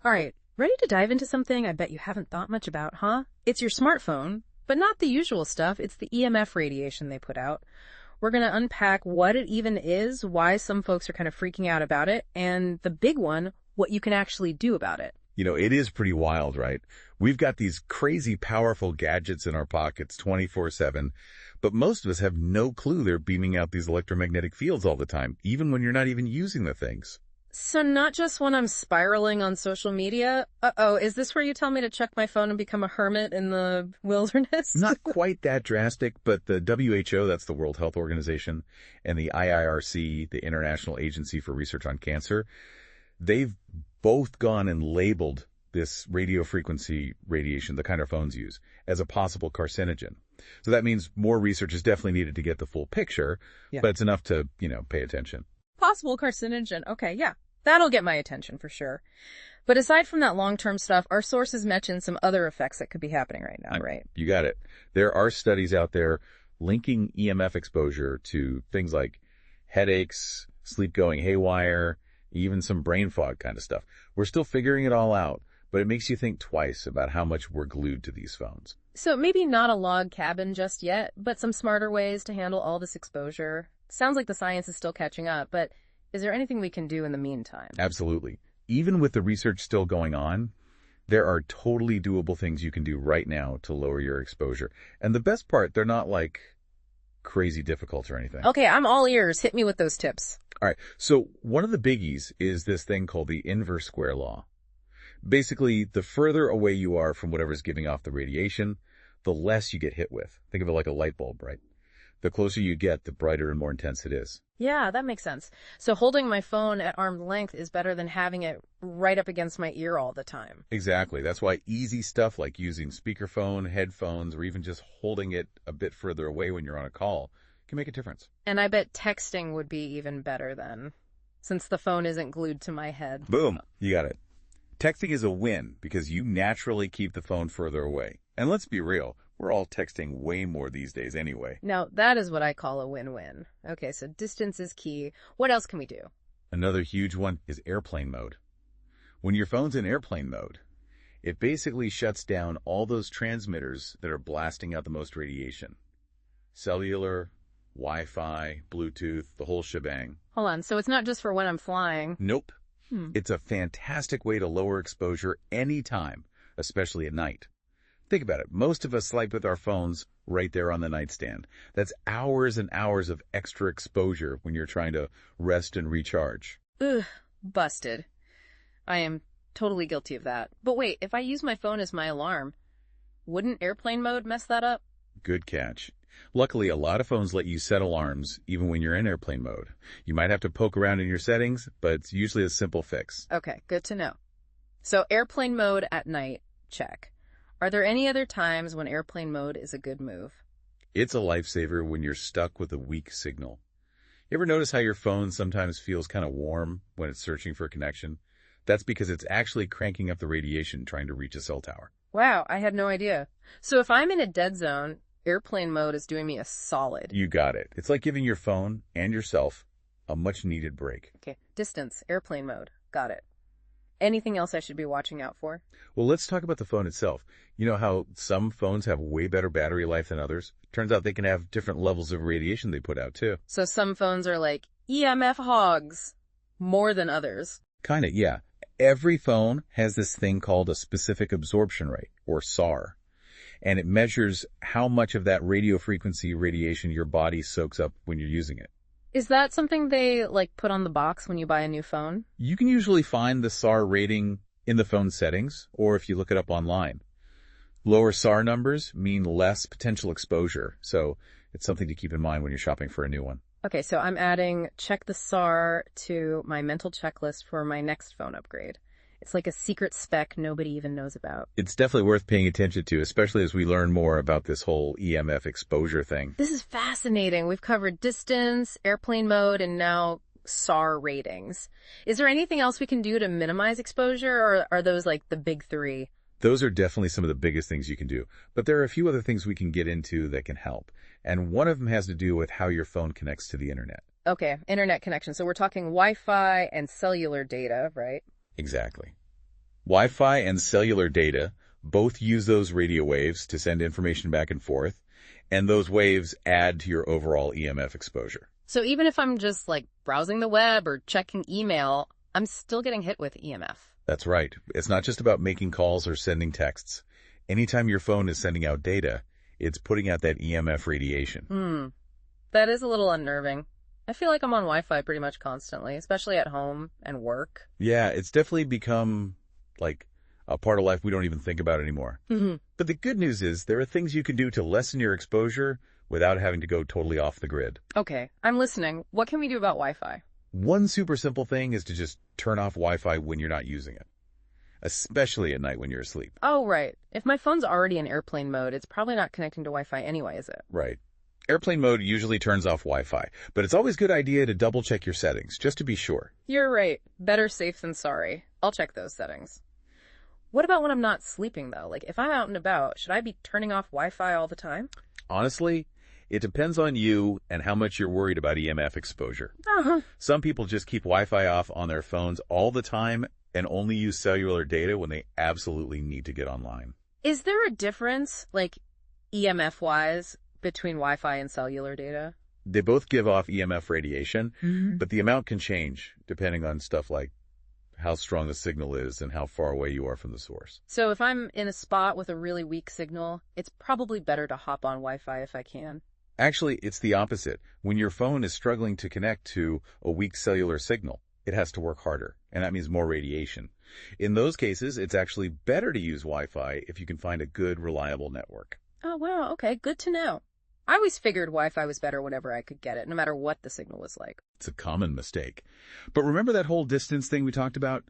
All right, ready to dive into something I bet you haven't thought much about, huh? It's your smartphone, but not the usual stuff. It's the EMF radiation they put out. We're going to unpack what it even is, why some folks are kind of freaking out about it, and the big one, what you can actually do about it. It is pretty wild, right? We've got these crazy powerful gadgets in our pockets 24/7, but most of us have no clue they're beaming out these electromagnetic fields all the time, even when you're not even using the things. So not just when I'm spiraling on social media. Uh-oh, is this where you tell me to check my phone and become a hermit in the wilderness? Not quite that drastic, but the WHO, that's the World Health Organization, and the IIRC, the International Agency for Research on Cancer, they've both gone and labeled this radio frequency radiation, the kind our phones use, as a possible carcinogen. So that means more research is definitely needed to get the full picture, Yeah. but it's enough to, pay attention. Possible carcinogen. Okay, yeah. That'll get my attention for sure. But aside from that long-term stuff, our sources mention some other effects that could be happening right now, right? You got it. There are studies out there linking EMF exposure to things like headaches, sleep going haywire, even some brain fog kind of stuff. We're still figuring it all out, but it makes you think twice about how much we're glued to these phones. So maybe not a log cabin just yet, but some smarter ways to handle all this exposure. Sounds like the science is still catching up, but is there anything we can do in the meantime? Absolutely. Even with the research still going on, there are totally doable things you can do right now to lower your exposure. And the best part, they're not like crazy difficult or anything. Okay, I'm all ears. Hit me with those tips. All right. So one of the biggies is this thing called the inverse square law. Basically, the further away you are from whatever's giving off the radiation, the less you get hit with. Think of it like a light bulb, right? The closer you get, the brighter and more intense it is. Yeah, that makes sense. So holding my phone at arm's length is better than having it right up against my ear all the time. Exactly. That's why easy stuff like using speakerphone, headphones, or even just holding it a bit further away when you're on a call can make a difference. And I bet texting would be even better then, since the phone isn't glued to my head. Boom. You got it. Texting is a win because you naturally keep the phone further away. And let's be real, we're all texting way more these days anyway. Now, that is what I call a win-win. Okay, so distance is key. What else can we do? Another huge one is airplane mode. When your phone's in airplane mode, it basically shuts down all those transmitters that are blasting out the most radiation. Cellular, Wi-Fi, Bluetooth, the whole shebang. Hold on, so it's not just for when I'm flying. Nope. It's a fantastic way to lower exposure anytime, especially at night. Think about it. Most of us sleep with our phones right there on the nightstand. That's hours and hours of extra exposure when you're trying to rest and recharge. Ugh, busted. I am totally guilty of that. But wait, if I use my phone as my alarm, wouldn't airplane mode mess that up? Good catch. Luckily, a lot of phones let you set alarms even when you're in airplane mode. You might have to poke around in your settings, but it's usually a simple fix. Okay, good to know. So airplane mode at night, check. Are there any other times when airplane mode is a good move? It's a lifesaver when you're stuck with a weak signal. You ever notice how your phone sometimes feels kind of warm when it's searching for a connection? That's because it's actually cranking up the radiation trying to reach a cell tower. Wow, I had no idea. So if I'm in a dead zone, airplane mode is doing me a solid. You got it. It's like giving your phone and yourself a much-needed break. Okay, distance, airplane mode. Got it. Anything else I should be watching out for? Well, let's talk about the phone itself. You know how some phones have way better battery life than others? Turns out they can have different levels of radiation they put out, too. So some phones are like EMF hogs more than others. Kinda, yeah. Every phone has this thing called a specific absorption rate, or SAR. And it measures how much of that radio frequency radiation your body soaks up when you're using it. Is that something they, put on the box when you buy a new phone? You can usually find the SAR rating in the phone settings, or if you look it up online. Lower SAR numbers mean less potential exposure, so it's something to keep in mind when you're shopping for a new one. Okay, so I'm adding check the SAR to my mental checklist for my next phone upgrade. It's like a secret spec nobody even knows about. It's definitely worth paying attention to, especially as we learn more about this whole EMF exposure thing. This is fascinating. We've covered distance, airplane mode, and now SAR ratings. Is there anything else we can do to minimize exposure, or are those the big three? Those are definitely some of the biggest things you can do. But there are a few other things we can get into that can help. And one of them has to do with how your phone connects to the internet. Okay, internet connection. So we're talking Wi-Fi and cellular data, right? Exactly. Wi-Fi and cellular data both use those radio waves to send information back and forth, and those waves add to your overall EMF exposure. So even if I'm just like browsing the web or checking email, I'm still getting hit with EMF. That's right. It's not just about making calls or sending texts. Anytime your phone is sending out data, it's putting out that EMF radiation. That is a little unnerving. I feel like I'm on Wi-Fi pretty much constantly, especially at home and work. Yeah, it's definitely become like a part of life we don't even think about anymore. But the good news is there are things you can do to lessen your exposure without having to go totally off the grid. Okay, I'm listening. What can we do about Wi-Fi? One super simple thing is to just turn off Wi-Fi when you're not using it, especially at night when you're asleep. Oh, right. If my phone's already in airplane mode, it's probably not connecting to Wi-Fi anyway, is it? Right. Airplane mode usually turns off Wi-Fi, but it's always a good idea to double check your settings, just to be sure. You're right. Better safe than sorry. I'll check those settings. What about when I'm not sleeping, though? Like, if I'm out and about, should I be turning off Wi-Fi all the time? Honestly, it depends on you and how much you're worried about EMF exposure. Some people just keep Wi-Fi off on their phones all the time and only use cellular data when they absolutely need to get online. Is there a difference, like, EMF-wise, between Wi-Fi and cellular data? They both give off EMF radiation, but the amount can change depending on stuff like how strong the signal is and how far away you are from the source. So if I'm in a spot with a really weak signal, it's probably better to hop on Wi-Fi if I can. Actually, it's the opposite. When your phone is struggling to connect to a weak cellular signal, it has to work harder, and that means more radiation. In those cases, it's actually better to use Wi-Fi if you can find a good, reliable network. Oh, wow. Okay, good to know. I always figured Wi-Fi was better whenever I could get it, no matter what the signal was like. It's a common mistake. But remember that whole distance thing we talked about?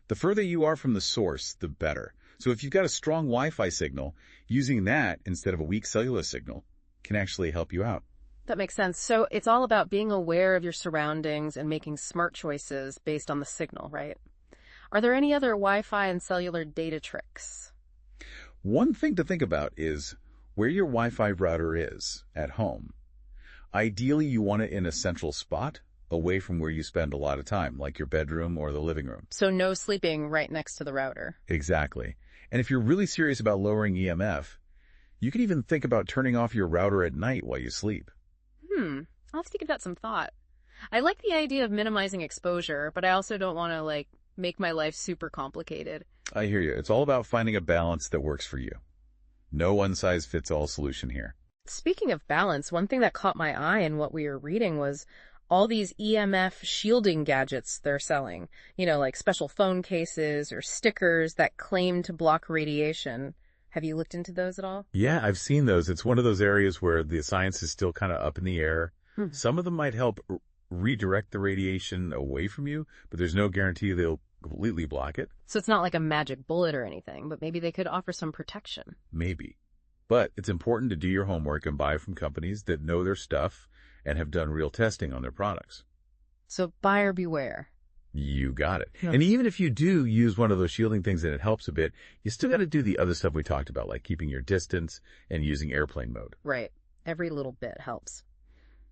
The further you are from the source, the better. So if you've got a strong Wi-Fi signal, using that instead of a weak cellular signal can actually help you out. That makes sense. So it's all about being aware of your surroundings and making smart choices based on the signal, right? Are there any other Wi-Fi and cellular data tricks? One thing to think about is where your Wi-Fi router is at home. Ideally, you want it in a central spot, away from where you spend a lot of time, like your bedroom or the living room. So no sleeping right next to the router. Exactly. And if you're really serious about lowering EMF, you can even think about turning off your router at night while you sleep. I'll have to give that some thought. I like the idea of minimizing exposure, but I also don't want to, make my life super complicated. I hear you. It's all about finding a balance that works for you. No one-size-fits-all solution here. Speaking of balance, one thing that caught my eye in what we were reading was all these EMF shielding gadgets they're selling. Like special phone cases or stickers that claim to block radiation. Have you looked into those at all? Yeah, I've seen those. It's one of those areas where the science is still kind of up in the air. Some of them might help redirect the radiation away from you, but there's no guarantee they'll completely block it. So it's not like a magic bullet or anything, but maybe they could offer some protection. Maybe. But it's important to do your homework and buy from companies that know their stuff and have done real testing on their products. So buyer beware. You got it. And even if you do use one of those shielding things and it helps a bit, you still got to do the other stuff we talked about, like keeping your distance and using airplane mode. Right. Every little bit helps.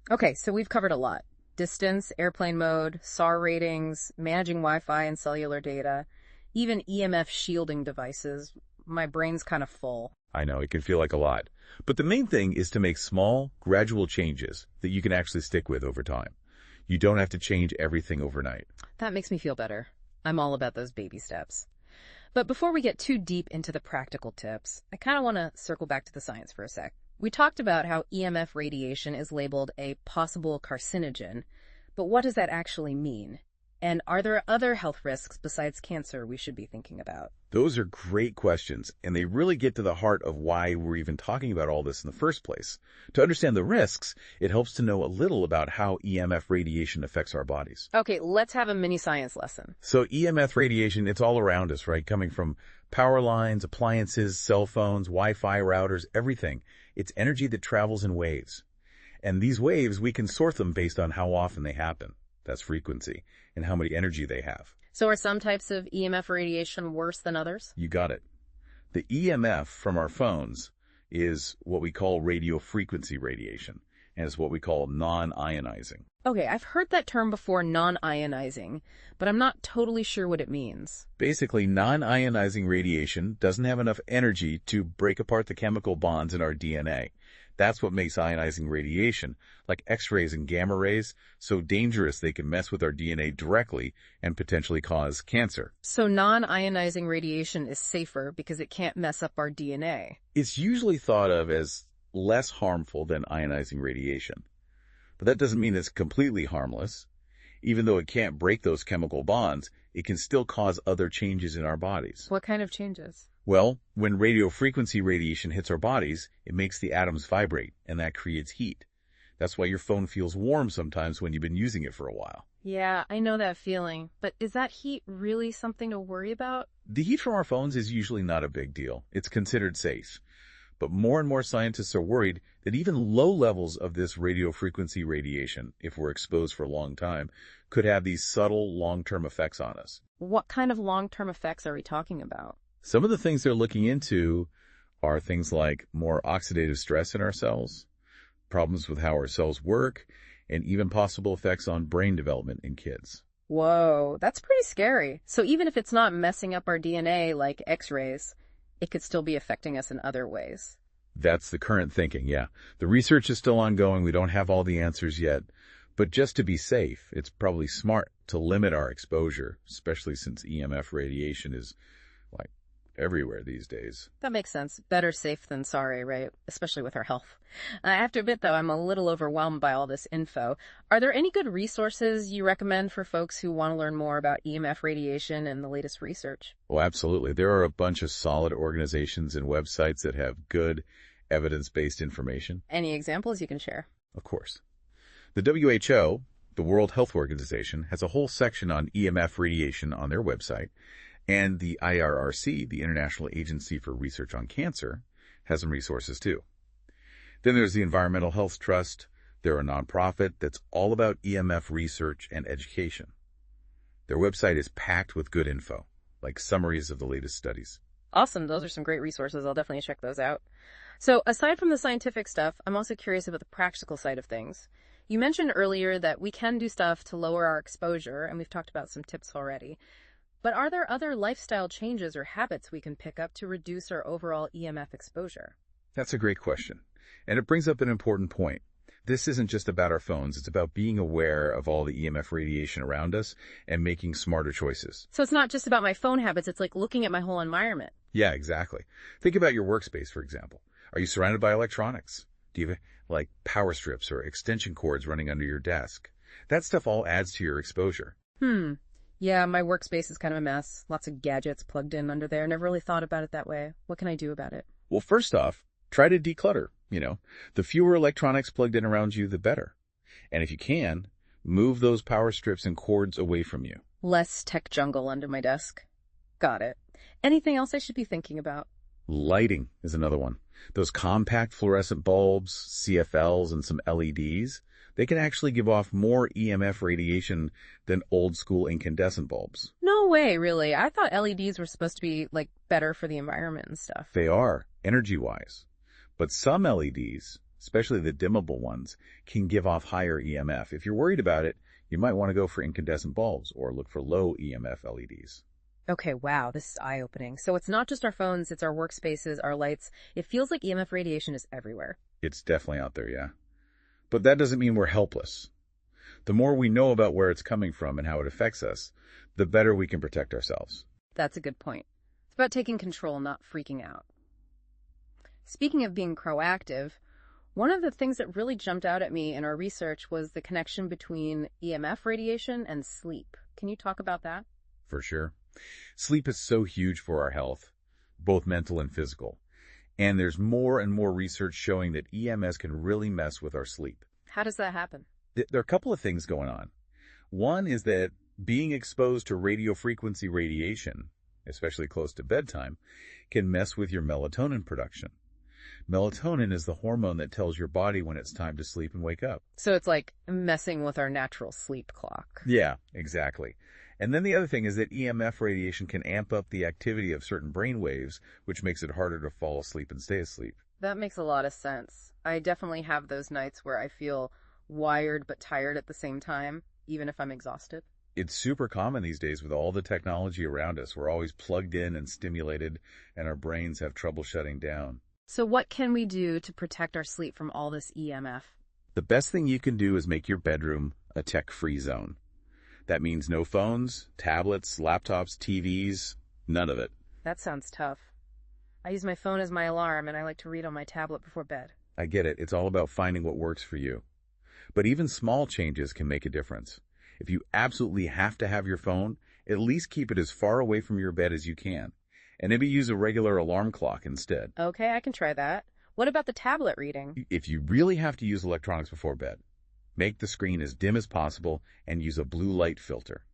Okay, so we've covered a lot. Distance, airplane mode, SAR ratings, managing Wi-Fi and cellular data, even EMF shielding devices. My brain's kind of full. I know, it can feel like a lot. But the main thing is to make small, gradual changes that you can actually stick with over time. You don't have to change everything overnight. That makes me feel better. I'm all about those baby steps. But before we get too deep into the practical tips, I kind of want to circle back to the science for a sec. We talked about how EMF radiation is labeled a possible carcinogen, but what does that actually mean? And are there other health risks besides cancer we should be thinking about? Those are great questions, and they really get to the heart of why we're even talking about all this in the first place. To understand the risks, it helps to know a little about how EMF radiation affects our bodies. Okay, let's have a mini science lesson. So EMF radiation, it's all around us, right? Coming from power lines, appliances, cell phones, Wi-Fi routers, everything. It's energy that travels in waves. And these waves, we can sort them based on how often they happen. That's frequency, and how much energy they have. So are some types of EMF radiation worse than others? You got it. The EMF from our phones is what we call radio frequency radiation. and it's what we call non-ionizing. Okay, I've heard that term before, non-ionizing, but I'm not totally sure what it means. Basically, non-ionizing radiation doesn't have enough energy to break apart the chemical bonds in our DNA. That's what makes ionizing radiation, like X-rays and gamma rays, so dangerous they can mess with our DNA directly and potentially cause cancer. So non-ionizing radiation is safer because it can't mess up our DNA. It's usually thought of as less harmful than ionizing radiation. But that doesn't mean it's completely harmless. Even though it can't break those chemical bonds, it can still cause other changes in our bodies. What kind of changes? Well, when radio frequency radiation hits our bodies, it makes the atoms vibrate, and that creates heat. That's why your phone feels warm sometimes when you've been using it for a while. Yeah, I know that feeling. But is that heat really something to worry about? The heat from our phones is usually not a big deal. It's considered safe. But more and more scientists are worried that even low levels of this radio frequency radiation, if we're exposed for a long time, could have these subtle long-term effects on us. What kind of long-term effects are we talking about? Some of the things they're looking into are things like more oxidative stress in our cells, problems with how our cells work, and even possible effects on brain development in kids. Whoa, that's pretty scary. So even if it's not messing up our DNA like X-rays, it could still be affecting us in other ways. That's the current thinking, yeah. The research is still ongoing. We don't have all the answers yet. But just to be safe, it's probably smart to limit our exposure, especially since EMF radiation is, like, everywhere these days. That makes sense. Better safe than sorry, right? Especially with our health. I have to admit, though, I'm a little overwhelmed by all this info. Are there any good resources you recommend for folks who want to learn more about EMF radiation and the latest research? Oh, absolutely. There are a bunch of solid organizations and websites that have good evidence-based information. Any examples you can share? Of course. The WHO, the World Health Organization, has a whole section on EMF radiation on their website. And the IRRC, the International Agency for Research on Cancer, has some resources too. Then there's the Environmental Health Trust. They're a nonprofit that's all about EMF research and education. Their website is packed with good info, like summaries of the latest studies. Awesome. Those are some great resources. I'll definitely check those out. So aside from the scientific stuff, I'm also curious about the practical side of things. You mentioned earlier that we can do stuff to lower our exposure, and we've talked about some tips already. But are there other lifestyle changes or habits we can pick up to reduce our overall EMF exposure? That's a great question. And it brings up an important point. This isn't just about our phones. It's about being aware of all the EMF radiation around us and making smarter choices. So it's not just about my phone habits. It's like looking at my whole environment. Yeah, exactly. Think about your workspace, for example. Are you surrounded by electronics? Do you have, like, power strips or extension cords running under your desk? That stuff all adds to your exposure. Yeah, my workspace is kind of a mess. Lots of gadgets plugged in under there. Never really thought about it that way. What can I do about it? Well, first off, try to declutter. The fewer electronics plugged in around you, the better. And if you can, move those power strips and cords away from you. Less tech jungle under my desk. Got it. Anything else I should be thinking about? Lighting is another one. Those compact fluorescent bulbs, CFLs, and some LEDs, they can actually give off more EMF radiation than old-school incandescent bulbs. No way, really. I thought LEDs were supposed to be, better for the environment and stuff. They are, energy-wise. But some LEDs, especially the dimmable ones, can give off higher EMF. If you're worried about it, you might want to go for incandescent bulbs or look for low-EMF LEDs. Okay, wow, this is eye-opening. So it's not just our phones, it's our workspaces, our lights. It feels like EMF radiation is everywhere. It's definitely out there, yeah. But that doesn't mean we're helpless. The more we know about where it's coming from and how it affects us, the better we can protect ourselves. That's a good point. It's about taking control, not freaking out. Speaking of being proactive, one of the things that really jumped out at me in our research was the connection between EMF radiation and sleep. Can you talk about that? For sure. Sleep is so huge for our health, both mental and physical. And there's more and more research showing that EMS can really mess with our sleep. How does that happen? There are a couple of things going on. One is that being exposed to radio frequency radiation, especially close to bedtime, can mess with your melatonin production. Melatonin is the hormone that tells your body when it's time to sleep and wake up. So it's like messing with our natural sleep clock. Yeah, exactly. And then the other thing is that EMF radiation can amp up the activity of certain brain waves, which makes it harder to fall asleep and stay asleep. That makes a lot of sense. I definitely have those nights where I feel wired but tired at the same time, even if I'm exhausted. It's super common these days with all the technology around us. We're always plugged in and stimulated, and our brains have trouble shutting down. So what can we do to protect our sleep from all this EMF? The best thing you can do is make your bedroom a tech-free zone. That means no phones, tablets, laptops, TVs, none of it. That sounds tough. I use my phone as my alarm, and I like to read on my tablet before bed. I get it. It's all about finding what works for you. But even small changes can make a difference. If you absolutely have to have your phone, at least keep it as far away from your bed as you can. And maybe use a regular alarm clock instead. Okay, I can try that. What about the tablet reading? If you really have to use electronics before bed, make the screen as dim as possible and use a blue light filter.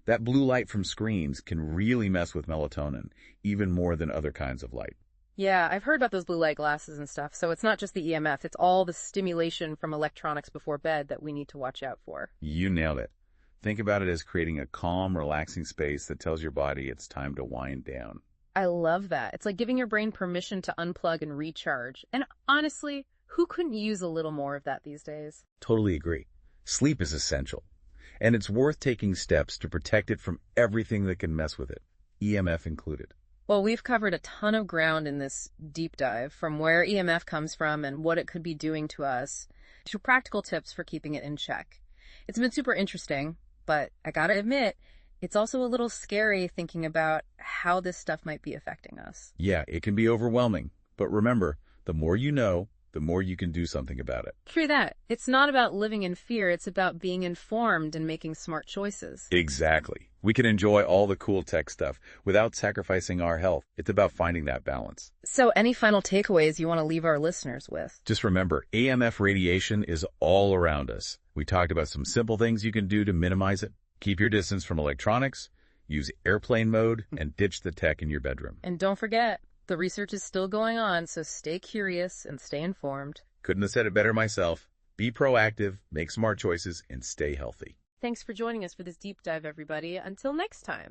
That blue light from screens can really mess with melatonin, even more than other kinds of light. Yeah, I've heard about those blue light glasses and stuff, so it's not just the EMF, it's all the stimulation from electronics before bed that we need to watch out for. You nailed it. Think about it as creating a calm, relaxing space that tells your body it's time to wind down. I love that. It's like giving your brain permission to unplug and recharge. And honestly, who couldn't use a little more of that these days? Totally agree. Sleep is essential, and it's worth taking steps to protect it from everything that can mess with it, EMF included. Well, we've covered a ton of ground in this deep dive, from where EMF comes from and what it could be doing to us, to practical tips for keeping it in check. It's been super interesting, but I gotta admit, it's also a little scary thinking about how this stuff might be affecting us. Yeah, it can be overwhelming, but remember, the more you know, the more you can do something about it. True that. It's not about living in fear, it's about being informed and making smart choices. Exactly. We can enjoy all the cool tech stuff without sacrificing our health. It's about finding that balance. So any final takeaways you want to leave our listeners with? Just remember, EMF radiation is all around us. We talked about some simple things you can do to minimize it. Keep your distance from electronics, use airplane mode, and ditch the tech in your bedroom. And don't forget, the research is still going on, so stay curious and stay informed. Couldn't have said it better myself. Be proactive, make smart choices, and stay healthy. Thanks for joining us for this deep dive, everybody. Until next time.